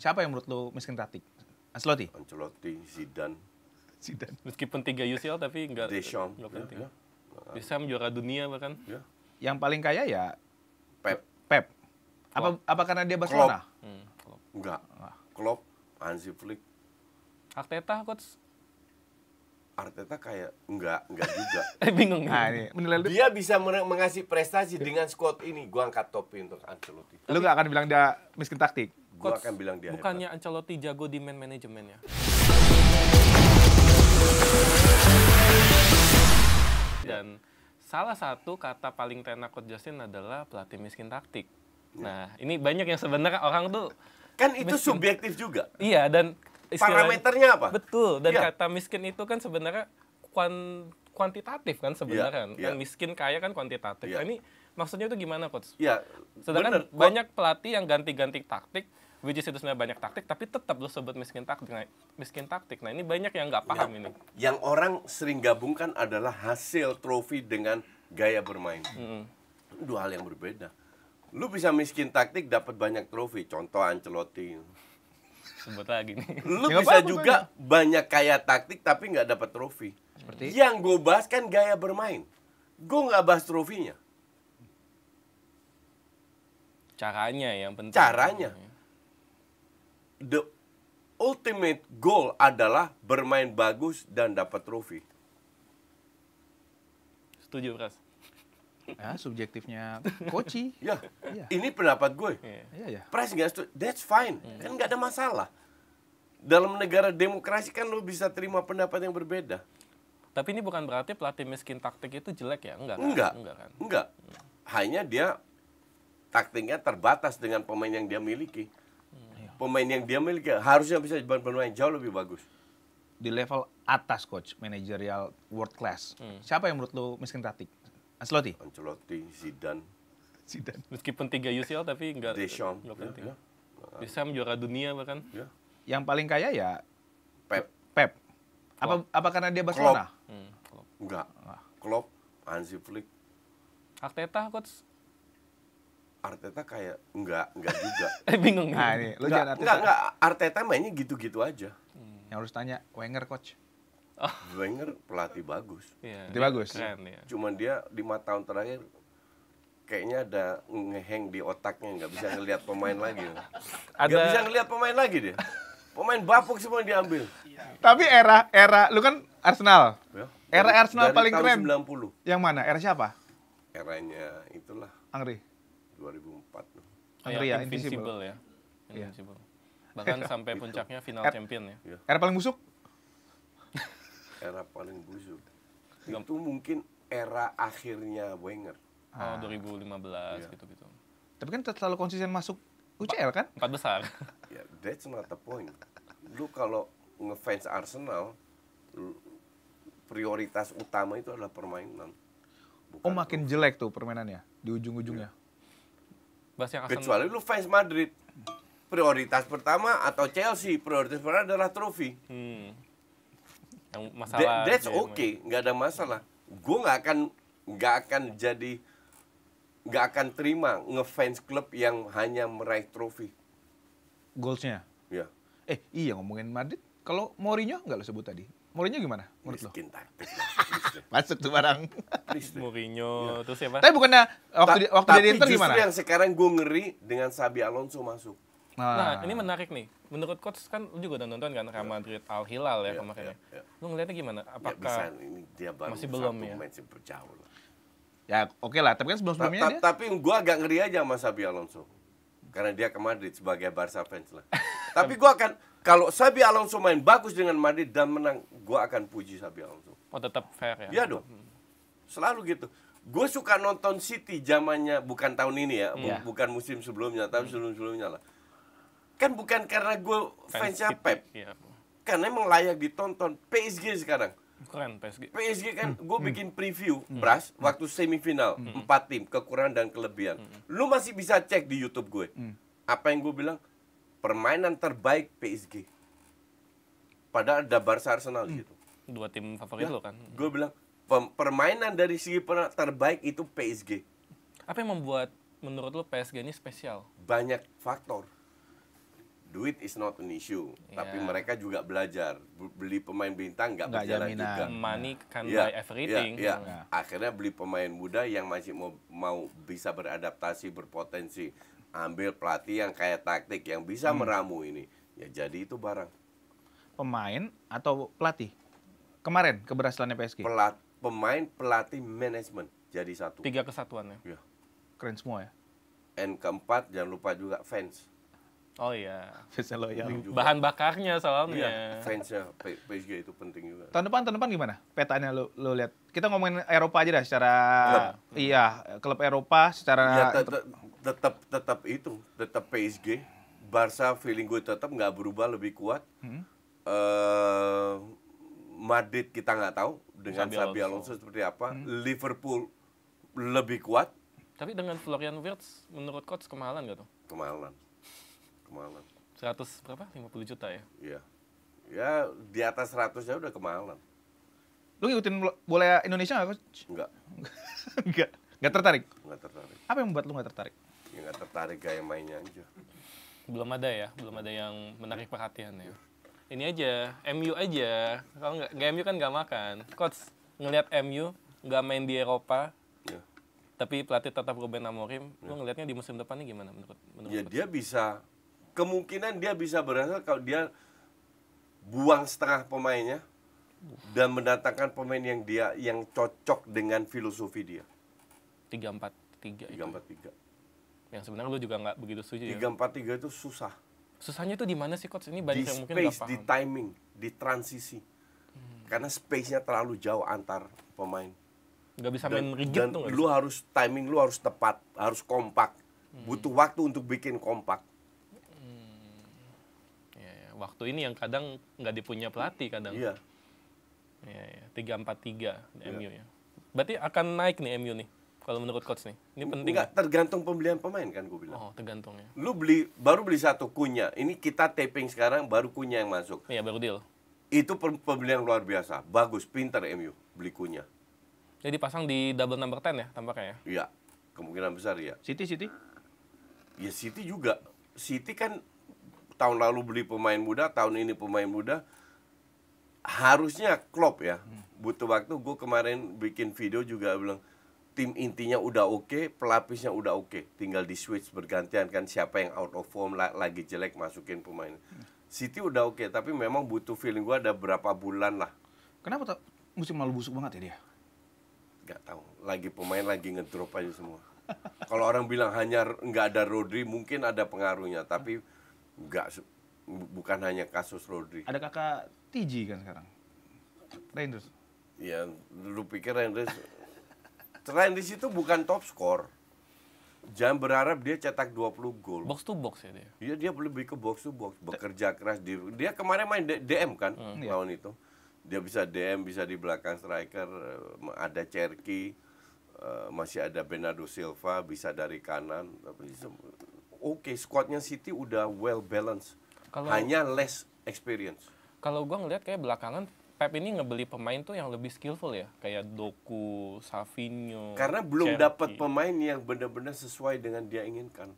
Siapa yang menurut lu miskin taktik? Ancelotti? Ancelotti, Zidane. Meskipun 3 UCL tapi nggak Deschamps. penting. Deschamps juara dunia bahkan. Ya. Yang paling kaya ya Pep. Apa karena dia Barcelona? Klopp. Enggak. Klopp, Hansi Flick. Arteta coach. Arteta kayak enggak juga. Bingung. Nah, ini menilai lu. Dia bisa mengasih prestasi dengan squad ini. Gua angkat topi untuk Ancelotti. Lu gak akan bilang dia miskin taktik? Gua Coach, akan bilang dia bukannya hebat. Ancelotti jago di man management ya? Dan salah satu kata paling tenar Coach Justin adalah pelatih miskin taktik. Nah, ini banyak yang sebenarnya orang tuh Kan itu miskin. subjektif juga. Iya, dan Parameternya apa? Betul, dan Iya. kata miskin itu kan sebenarnya kuantitatif kan sebenarnya. Iya. Kan miskin kaya kan kuantitatif. Iya. Nah, ini maksudnya itu gimana Coach? Ya, Sedangkan bener. banyak pelatih yang ganti-ganti taktik, which is itu sebenarnya banyak taktik, tapi tetap lo sebut miskin taktik. Nah, ini banyak yang nggak paham ini. Yang orang sering gabungkan adalah hasil trofi dengan gaya bermain. Dua hal yang berbeda. Lu bisa miskin taktik dapat banyak trofi, contoh Ancelotti. Sebut lagi nih. Lu Ya, bisa apa-apa, juga banyak kaya taktik tapi nggak dapat trofi. Seperti? Yang gue bahas kan gaya bermain. Gue nggak bahas trofinya. Caranya yang penting. Caranya. The ultimate goal adalah bermain bagus dan dapat trofi. Setuju, Pras? Ya, subjektifnya Koci. Ya, Iya. ini pendapat gue. Iya, ya. Price nggak setuju, that's fine. Kan nggak ada masalah. Dalam negara demokrasi kan lo bisa terima pendapat yang berbeda. Tapi ini bukan berarti pelatih miskin taktik itu jelek ya? Enggak kan? Enggak. Kan? Enggak. Hanya dia taktiknya terbatas dengan pemain yang dia miliki. Pemain yang dia miliki harusnya bisa bermain jauh lebih bagus. Di level atas coach, managerial world class. Siapa yang menurut lu miskin taktik? Ancelotti? Ancelotti, Zidane, Meskipun 3 UCL tapi nggak Deschamps. penting. Ya. Deschamps juara dunia bahkan. Ya. Yang paling kaya ya Pep. Apa karena dia Barcelona? Klopp. Enggak. Klopp, Hansi Flick. Arteta coach. Arteta kayak enggak juga. Bingung. Nah, ini lu jangan Enggak. Arteta mainnya gitu-gitu aja. Yang harus tanya Wenger coach. Wenger pelatih bagus. Iya, Itu bagus. Keren ya. Cuman dia 5 tahun terakhir kayaknya ada ngeheng di otaknya, nggak bisa ngelihat pemain lagi. Nggak bisa ngelihat pemain lagi dia. Pemain bapuk semua yang diambil. Tapi era lu kan Arsenal. Ya. Era Arsenal Dari paling tahun keren. 90. Yang mana? Era siapa? Eranya itulah Angri. 2004. Angri ya, Invincible Invincible. ya. Invincible. Bahkan sampai puncaknya final champion ya. Era paling busuk? Era paling busuk. Itu mungkin era akhirnya Wenger. Oh, 2015 gitu-gitu. Tapi kan selalu konsisten masuk UCL kan? 4 besar. Ya, that's not the point. Lu kalau ngefans Arsenal, prioritas utama itu adalah permainan. Oh, makin jelek tuh permainannya di ujung-ujungnya. Bahas yang Arsenal. Kecuali lu fans Madrid, prioritas pertama atau Chelsea, prioritas pertama adalah trofi. Yang masalah That's dia okay, nggak ada masalah. Gue nggak akan terima ngefans klub yang hanya meraih trofi. Goalsnya. Ya, Iya ngomongin Madrid. Kalau Mourinho nggak lo sebut tadi. Mourinho gimana menurut lo? miskin taktik lah, please deh. Masuk tuh barang. Please deh. Mourinho, terus siapa? Tapi bukannya waktu dia di Inter justru gimana? yang sekarang gue ngeri dengan Xabi Alonso masuk. Nah, ini menarik nih. Menurut coach kan lu juga udah nonton kan Real Madrid Al Hilal ya Iya, kemarin ya. iya. Lu ngeliatnya gimana? Nggak Apakah bisa, ini dia baru masih belum ya? match yang berjauh lah. Ya oke lah. Tapi kan sebelum-sebelumnya dia. Tapi gue agak ngeri aja sama Xabi Alonso. Karena dia ke Madrid sebagai Barca fans lah. Tapi gue akan, kalau Xabi Alonso main bagus dengan Madrid dan menang, gue akan puji Xabi Alonso. oh tetap fair ya? Iya dong. Selalu gitu. Gue suka nonton City zamannya, bukan tahun ini ya, bukan musim sebelumnya, tapi sebelum-sebelumnya lah. Kan bukan karena gue fansnya City. Pep. Iya. Karena emang layak ditonton. PSG sekarang. Keren PSG. PSG kan gue bikin preview, Bras, waktu semifinal, 4 tim, kekurangan dan kelebihan. Lu masih bisa cek di YouTube gue. Apa yang gue bilang? Permainan terbaik PSG. Padahal ada Barca Arsenal gitu. 2 tim favorit lo kan. Gue bilang, permainan dari segi terbaik itu PSG. Apa yang membuat menurut lo PSG ini spesial? Banyak faktor. duit is not an issue, tapi Yeah. mereka juga belajar. Beli pemain bintang nggak Nggak berjalan jaminan. juga. Money can Iya, buy everything. iya. Ya. Akhirnya beli pemain muda yang masih mau bisa beradaptasi, berpotensi. Ambil pelatih yang kayak taktik, yang bisa meramu ini. Ya jadi itu barang. Pemain atau pelatih? Kemarin keberhasilannya PSG. Pemain, pelatih, manajemen jadi satu. 3 kesatuannya. Ya. Keren semua ya. And keempat, jangan lupa juga fans. Oh iya. Fansnya loyal. Juga. Bahan bakarnya soalnya. Iya, fansnya PSG itu penting juga. Tahun depan gimana? Petanya lo lihat. Kita ngomongin Eropa aja dah secara iya, klub Eropa secara Ya tetap PSG. Barca feeling gue tetap nggak berubah, lebih kuat. Madrid kita nggak tahu dengan Xabi Alonso seperti apa. Liverpool lebih kuat. Tapi dengan Florian Wirtz, menurut coach kemahalan nggak tuh? Kemahalan. 100 berapa? 50 juta ya? Iya. Ya di atas 100 ya udah kemahalan. Lu ngikutin bola Indonesia nggak, Coach? Enggak, Nggak tertarik? nggak tertarik. Apa yang membuat lu nggak tertarik? Ya nggak tertarik gaya mainnya aja. Belum ada yang menarik perhatian ya. Ini aja, MU aja. Kalau nggak MU kan nggak makan. Coach ngelihat MU nggak main di Eropa, Ya. tapi pelatih tetap Ruben Amorim. Lu ngelihatnya di musim depan ini gimana menurut Ya coach? dia bisa, kemungkinan dia bisa berhasil kalau dia buang setengah pemainnya dan mendatangkan pemain yang cocok dengan filosofi dia. 3-4-3 itu. 3-4-3. Yang sebenarnya lu juga nggak begitu setuju ya. 3-4-3 itu susah. Susahnya itu di mana sih coach? Ini Di banyak yang mungkin space, nggak di paham. timing, di transisi. Karena space-nya terlalu jauh antar pemain. Nggak bisa main rigid Dan tuh nggak lu bisa. harus timing lu harus tepat, harus kompak. Butuh waktu untuk bikin kompak. Ya. Waktu ini yang kadang nggak dipunya pelatih kadang. Iya. Ya. 3-4-3 MU ya. Berarti akan naik nih MU nih. Kalau menurut coach nih. Ini penting. Enggak, tergantung pembelian pemain kan gue bilang. Oh, tergantung ya. Lu baru beli satu Kunya. Ini kita taping sekarang baru Kunya yang masuk. Iya, baru deal. Itu pembelian luar biasa. Bagus, pintar MU beli Kunya. Jadi pasang di double number 10 ya tampaknya ya. Iya, kemungkinan besar ya. City. Ya City juga. City kan tahun lalu beli pemain muda, tahun ini pemain muda. Harusnya Klopp ya. Butuh waktu. Gue kemarin bikin video juga bilang tim intinya udah oke, pelapisnya udah oke. Tinggal di switch bergantian kan siapa yang out of form lagi jelek masukin pemain. City udah oke, tapi memang butuh feeling gue ada berapa bulan lah. Kenapa musim lalu busuk banget ya dia? Gak tahu. Lagi pemain lagi ngedrop aja semua. Kalau orang bilang hanya nggak ada Rodri, mungkin ada pengaruhnya, tapi bukan hanya kasus Rodri. Ada kakak TG kan sekarang. Rangers. Ya, lu pikir Rangers itu bukan top skor. Jangan berharap dia cetak 20 gol. Box to box ya dia. Iya, dia lebih ke box to box, bekerja keras. Dia kemarin main DM kan, lawan itu. Dia bisa DM, bisa di belakang striker, ada Cherky, masih ada Bernardo Silva, bisa dari kanan. Oke, squadnya City udah well balanced. Hanya less experience. Kalau gua ngelihat kayak belakangan Pep ini ngebeli pemain tuh yang lebih skillful ya, kayak Doku, Savinho. Karena belum Cherky. dapat pemain yang benar-benar sesuai dengan dia inginkan.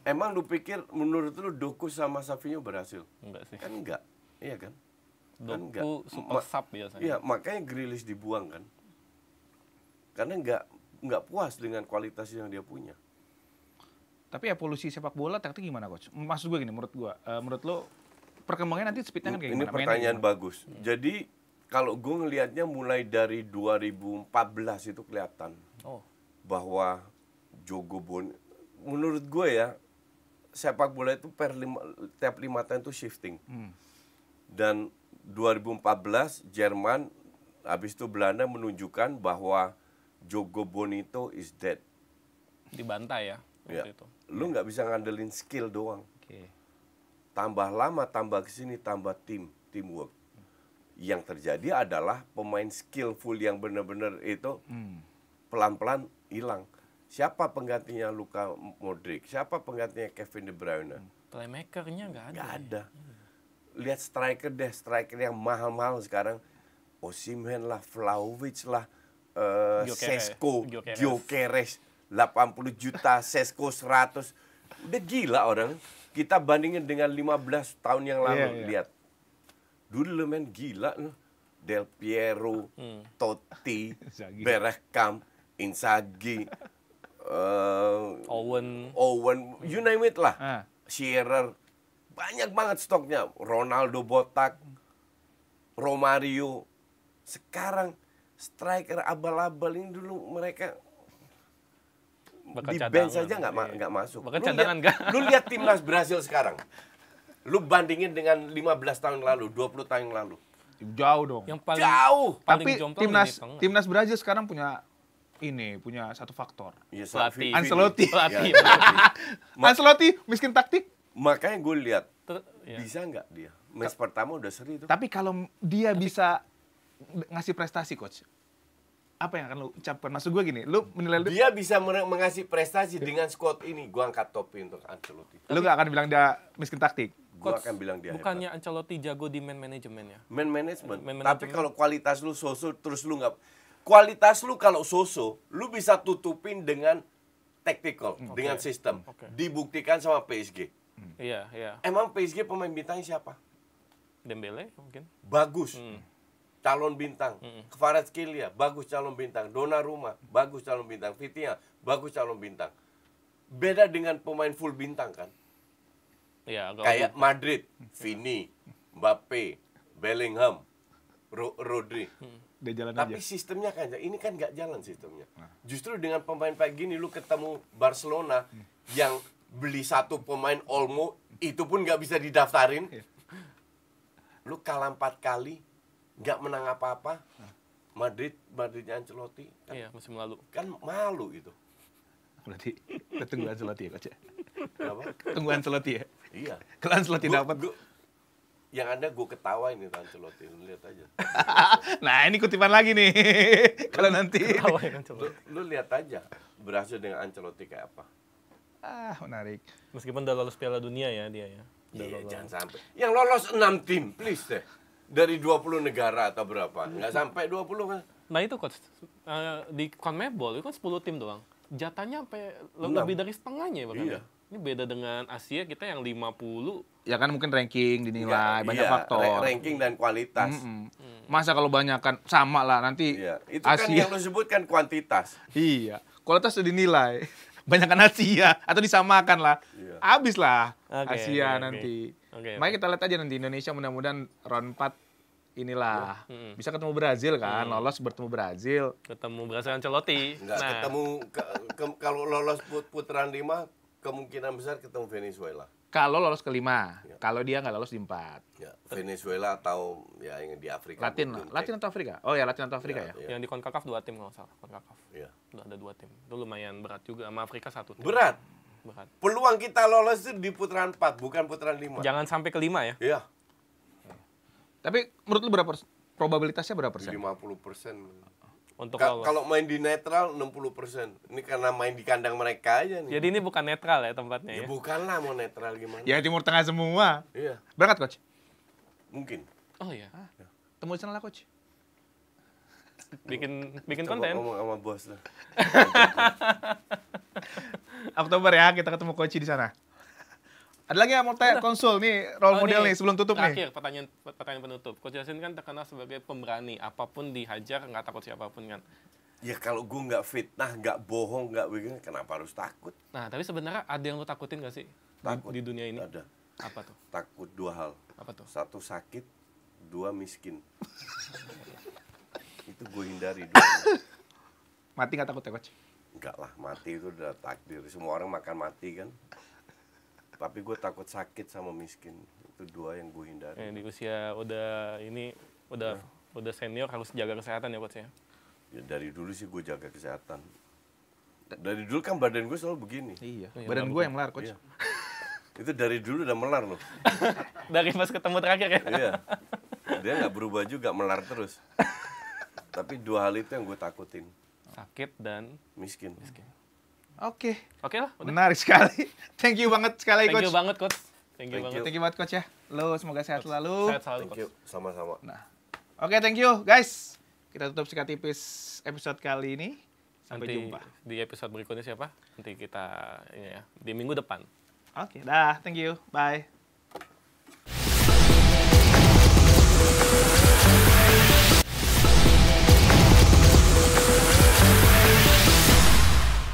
Emang lu pikir menurut lu Doku sama Savinho berhasil? Enggak sih. Kan enggak. Iya kan? Doku super sub biasanya. Iya, makanya Grealish dibuang kan. Karena enggak puas dengan kualitas yang dia punya. Tapi evolusi sepak bola taktik gimana, Coach? Maksud gue gini, menurut lo perkembangannya nanti speednya kan kayak Ini gimana? pertanyaan bagus. Jadi kalau gue ngelihatnya mulai dari 2014 itu kelihatan Oh, bahwa Jogo Bonito, menurut gue ya, sepak bola itu tiap 5 tahun itu shifting. Dan 2014 Jerman, habis itu Belanda menunjukkan bahwa Jogo Bonito is dead. dibantai ya Ya. waktu itu. Lu nggak bisa ngandelin skill doang. Oke. Tambah lama, tambah kesini, tambah teamwork. Yang terjadi adalah pemain skillful yang benar-benar itu pelan-pelan hilang. Siapa penggantinya Luka Modric? Siapa penggantinya Kevin De Bruyne? Playmaker-nya nggak ada. Nggak ada. Lihat striker deh, striker yang mahal-mahal sekarang. Osimhen lah, Vlahovic lah, Sesko, Gyökeres, 80 juta, Sesko 100. Udah gila orang. Kita bandingin dengan 15 tahun yang lalu, Iya. lihat. Dulu lu main gila lu. Del Piero, Totti, Inzaghi. Bergkamp, Inzaghi, Owen, you name it lah. Ah. Shearer, banyak banget stoknya. Ronaldo botak, Romario. Sekarang striker abal-abal ini dulu mereka Bakal di cadangan. bench saja nggak masuk. Bakal Lu cadangan lihat- nggak? Lu lihat timnas Brasil sekarang. Lu bandingin dengan 15 tahun lalu, 20 tahun yang lalu. Jauh dong. Yang paling Jauh. paling Tapi jomplang timnas Lini Tengah. timnas Brazil sekarang punya satu faktor. Iya, Pelatih. Ancelotti. Pelatih. Ya, pelatih. Ancelotti miskin taktik. Makanya gue lihat Ya. bisa nggak dia. Match pertama udah seri itu. Tapi kalau dia bisa ngasih prestasi, coach, apa yang akan lu ucapkan? Maksud gue gini, lu menilai Dia bisa mengasih prestasi dengan squad ini. Gue angkat topi untuk Ancelotti. lu gak akan bilang dia miskin taktik. Gue Coach, akan bilang dia bukannya hebat. Ancelotti jago di man management ya? Man management. Man Tapi management. kalau kualitas lu so-so terus lu nggak. Kualitas lu kalau so-so, lu bisa tutupin dengan tactical, dengan sistem. Oke. Dibuktikan sama PSG. Iya, iya. Emang PSG pemain bintangnya siapa? Dembele mungkin. Bagus. Calon bintang. Kvaratskhelia, bagus calon bintang. Donnarumma, bagus calon bintang. Vitinha, bagus calon bintang. Beda dengan pemain full bintang kan? Iya, agak Kayak Madrid, Vini, Mbappe, Bellingham, Rodri. Dia jalan Tapi aja. sistemnya kan, ini kan nggak jalan sistemnya. Justru dengan pemain kayak gini, lu ketemu Barcelona yang beli satu pemain Olmo, itu pun nggak bisa didaftarin. Lu kalah 4 kali, nggak menang apa-apa. Madridnya Ancelotti, iya musim lalu. kan malu itu. Berarti kita tunggu Ancelotti ya, coach. Kenapa? Tunggu Ancelotti ya. Iya. Kalau Ancelotti dapat. Yang ada gue ketawain itu Ancelotti, lu lihat aja. Nah, ini kutipan lagi nih. Kalau nanti. Tawain Ancelotti. Lu lihat aja berhasil dengan Ancelotti kayak apa. Menarik. Meskipun udah lolos Piala Dunia ya dia ya. Udah Iya, lolos. jangan sampai. Yang lolos 6 tim, please deh. Dari 20 negara atau berapa? Nggak sampai 20 kan? Nah itu coach, di CONMEBOL itu kan 10 tim doang. Jatahnya sampai Enam. lebih dari setengahnya bahkan. Iya. Ini beda dengan Asia, kita yang 50. Ya kan mungkin ranking dinilai, Nggak, banyak iya, faktor. ranking dan kualitas. Masa kalau banyak kan sama lah nanti Iya, itu kan Asia. yang lu sebutkan kuantitas. Iya, kualitas sudah dinilai. Banyakan Asia atau disamakan lah. Iya. Habis lah Oke, Asia oke, nanti. oke. Makanya kita lihat aja nanti Indonesia mudah-mudahan round 4 inilah. Bisa ketemu Brazil kan, lolos bertemu Brazil. Ketemu Brazil Ancelotti. Nggak ketemu kalau lolos putaran 5 kemungkinan besar ketemu Venezuela. Kalau lolos ke 5, Iya. kalau dia nggak lolos di 4. Ya, Venezuela atau ya yang di Afrika. Latin mungkin. atau Afrika? Oh ya, Latin atau Afrika ya. Iya. Yang di CONCACAF 2 tim kalau nggak salah. CONCACAF. Iya. Udah ada 2 tim. Itu lumayan berat juga, sama Afrika 1 tim. Berat. Berat. Peluang kita lolos itu di putaran 4, bukan putaran 5. Jangan sampai ke 5 ya. Iya, Tapi menurut lu berapa probabilitasnya berapa persen? 50%. Untuk lolos. Kalau main di netral 60%. Ini karena main di kandang mereka aja nih. Jadi ini bukan netral ya tempatnya Ya ya. bukanlah mau netral gimana. Ya Timur Tengah semua. Iya, Berangkat coach. mungkin. Oh iya. Temu di sana lah coach. Bikin Coba konten. ngomong sama bos lah. Oktober ya kita ketemu coach di sana. Ada lagi yang mau tanya konsul nih role model nih sebelum tutup nih. Terakhir pertanyaan penutup. Coach Yasin kan terkenal sebagai pemberani, apapun dihajar nggak takut siapapun kan. Ya kalau gue nggak fitnah, nggak bohong, nggak begini, kenapa harus takut? Nah, tapi sebenarnya ada yang lo takutin nggak sih Takut. di dunia ini? Ada. Apa tuh? Takut 2 hal. Apa tuh? 1 sakit, 2 miskin. Itu gue hindari dulu. Mati nggak takut ya coach? Enggak lah, mati itu udah takdir. Semua orang makan mati kan. Tapi gue takut sakit sama miskin. Itu 2 yang gue hindari. Di usia udah senior harus jaga kesehatan ya coach ya. Ya, dari dulu sih gue jaga kesehatan. Dari dulu kan badan gue selalu begini. Iya. Iya, Badan nggak gue yang melar coach. Iya. Itu dari dulu udah melar loh. Dari pas ketemu terakhir ya. Iya. Dia nggak berubah juga, melar terus. Tapi 2 hal itu yang gue takutin. Sakit dan Miskin. Oke. oke lah. Udah. Menarik sekali. Thank you banget sekali Thank coach. you banget coach. Thank Thank you banget. you. Thank you banget coach ya. Lo semoga sehat selalu. Sehat selalu Thank coach. you. Sama-sama. Nah, oke thank you guys. Kita tutup sikat tipis episode kali ini. Sampai Nanti jumpa. di episode berikutnya siapa? Nanti kita ini ya di minggu depan. Oke, dah. Thank you. Bye.